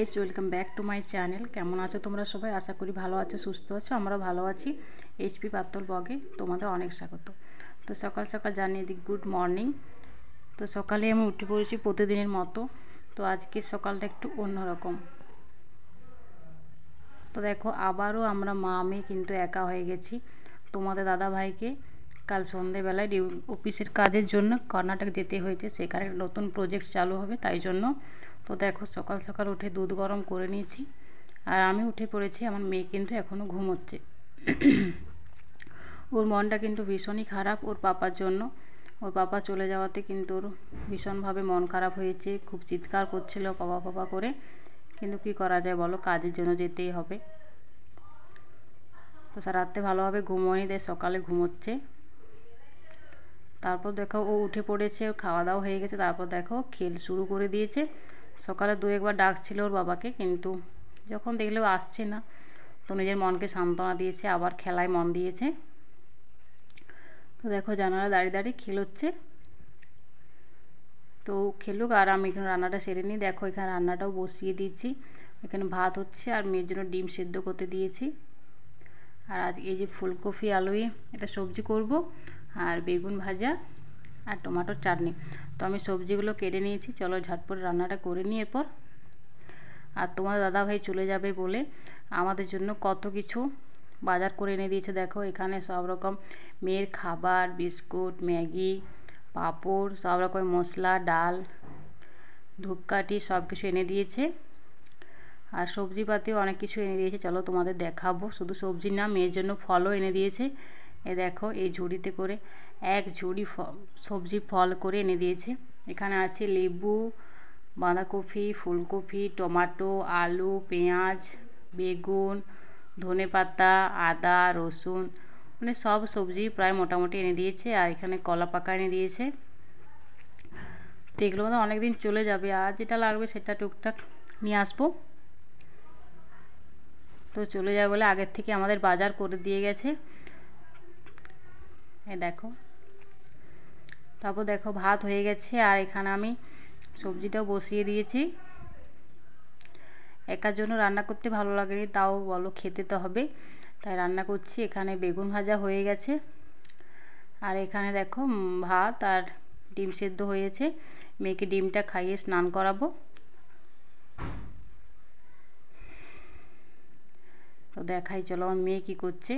Guys, welcome back to my channel. কেমন আছো তোমরা সবাই? আশা করি ভালো আছো, সুস্থ আছো। আমরা ভালো আছি। এইচপি পাত্তল ব্লগে তোমাদের অনেক স্বাগত। তো সকাল সকাল জানিয়ে দিই গুড মর্নিং। তো সকালে আমি উঠে পড়েছি প্রতিদিনের মতো। তো আজকে সকালটা একটু অন্যরকম। তো দেখো, আবারও আমরা মা মেয়ে কিন্তু একা হয়ে গেছি। তোমাদের দাদা ভাইকে কাল সন্ধেবেলায় অফিসের কাজের জন্য কর্ণাটক যেতে হয়েছে। সেখানে নতুন প্রজেক্ট চালু হবে, তাই জন্য। তো দেখো, সকাল সকাল উঠে দুধ গরম করে নিয়েছি আর আমি উঠে পড়েছি। আমার মেয়ে কিন্তু এখনও ঘুমোচ্ছে। ওর মনটা কিন্তু ভীষণই খারাপ ওর পাপার জন্য। ওর পাপা চলে যাওয়াতে কিন্তু ওর ভীষণভাবে মন খারাপ হয়েছে। খুব চিৎকার করছিল পাপা পাপা করে, কিন্তু কি করা যায় বলো, কাজের জন্য যেতেই হবে। তো রাত্রে ভালোভাবে ঘুমোয়নি, দেয় সকালে ঘুমোচ্ছে। তারপর দেখো ও উঠে পড়েছে, খাওয়া দাওয়া হয়ে গেছে। তারপর দেখো খেল শুরু করে দিয়েছে। সকালে দু একবার ডাকছিল ওর বাবাকে, কিন্তু যখন দেখলেও আসছে না, তো নিজের মনকে সান্ত্বনা দিয়েছে, আবার খেলায় মন দিয়েছে। তো দেখো জানালা দাঁড়িয়ে দাঁড়িয়ে খেলোচ্ছে। তো খেলুক আর আমি এখানে রান্নাটা সেরে নিই। দেখো এখানে রান্নাটাও বসিয়ে দিয়েছি। এখানে ভাত হচ্ছে আর মেয়ের জন্য ডিম সেদ্ধ করতে দিয়েছি। আর আজ এই যে ফুলকপি আলুই এটা সবজি করব, আর বেগুন ভাজা আর টমেটোর চাটনি। তো আমি সবজিগুলো কেটে নিয়েছি, চলো ঝটপট রান্নাটা করে নিই এরপর। আর তোমার দাদাভাই চলে যাবে বলে আমাদের জন্য কত কিছু বাজার করে এনে দিয়েছে। দেখো এখানে সব রকম মেয়ের খাবার, বিস্কুট, ম্যাগি, পাঁপড়, সব রকম মশলা, ডাল, ধূপকাঠি সব কিছু এনে দিয়েছে। আর সবজিপাতিও অনেক কিছু এনে দিয়েছে, চলো তোমাদের দেখাবো। শুধু সবজি না, মেয়ের জন্য ফলও এনে দিয়েছে। এ দেখো এই ঝুড়িতে করে এক ঝুড়ি সবজি ফল করে এনে দিয়েছে। এখানে আছে লেবু, বাঁধাকপি, ফুলকপি, টমেটো, আলু, পেঁয়াজ, বেগুন, ধনেপাতা, আদা, রসুন, মানে সব সবজি প্রায় মোটামুটি এনে দিয়েছে। আর এখানে কলা পাকা এনে দিয়েছে। তো এগুলো মধ্যে অনেক দিন চলে যাবে, আর যেটা লাগবে সেটা টুকটাক নিয়ে আসবো। তো চলে যাবে বলে আগের থেকে আমাদের বাজার করে দিয়ে গেছে। এই দেখো, তারপর দেখো ভাত হয়ে গেছে আর এখানে আমি সবজিটাও বসিয়ে দিয়েছি। একার জন্য রান্না করতে ভালো লাগেনি, তাও বলো খেতে তো হবে, তাই রান্না করছি। এখানে বেগুন ভাজা হয়ে গেছে আর এখানে দেখো ভাত আর ডিম সেদ্ধ হয়েছে। মেয়েকে ডিমটা খাইয়ে স্নান করাবো। তো দেখাই চলো আমার মেয়ে কী করছে।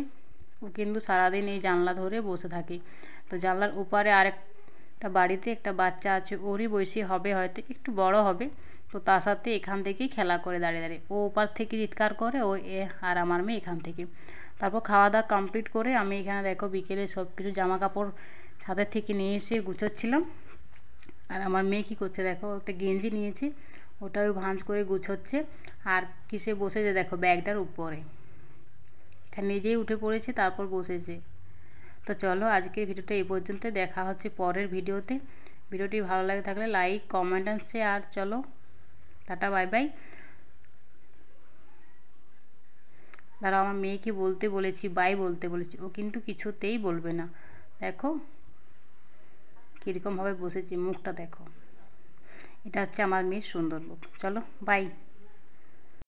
ও কিন্তু সারাদিন এই জানলা ধরে বসে থাকে। তো জানলার ওপারে আরেকটা বাড়িতে একটা বাচ্চা আছে, ওরই বয়সী হবে, হয়তো একটু বড় হবে। তো তার সাথে এখান থেকেই খেলা করে দাঁড়িয়ে দাঁড়িয়ে, ও ওপার থেকে চিৎকার করে, ও আর আমার মেয়ে এখান থেকে। তারপর খাওয়া দাওয়া কমপ্লিট করে আমি এখানে দেখো বিকেলে সব কিছু জামা কাপড় ছাদের থেকে নিয়ে এসে গুছোচ্ছিলাম। আর আমার মেয়ে কী করছে দেখো, একটা গেঞ্জি নিয়েছি, ওটাও ভাঁজ করে গুছোচ্ছে। আর কিসে বসেছে দেখো, ব্যাগটার উপরে। এখানে নিজেই উঠে পড়েছে, তারপর বসেছে। তো চলো আজকের ভিডিওটা এই পর্যন্ত, দেখা হচ্ছে পরের ভিডিওতে। ভিডিওটি ভালো লাগে থাকলে লাইক, কমেন্ট অ্যান্ড শেয়ার। চলো টাটা, বাই বাই। দাঁড়াও, আমার মেয়েকে বলতে বলেছি, বাই বলতে বলেছি, ও কিন্তু কিছুতেই বলবে না। দেখো কীরকমভাবে বসেছি, মুখটা দেখো। এটা হচ্ছে আমার মেয়ের সুন্দর মুখ। চলো বাই।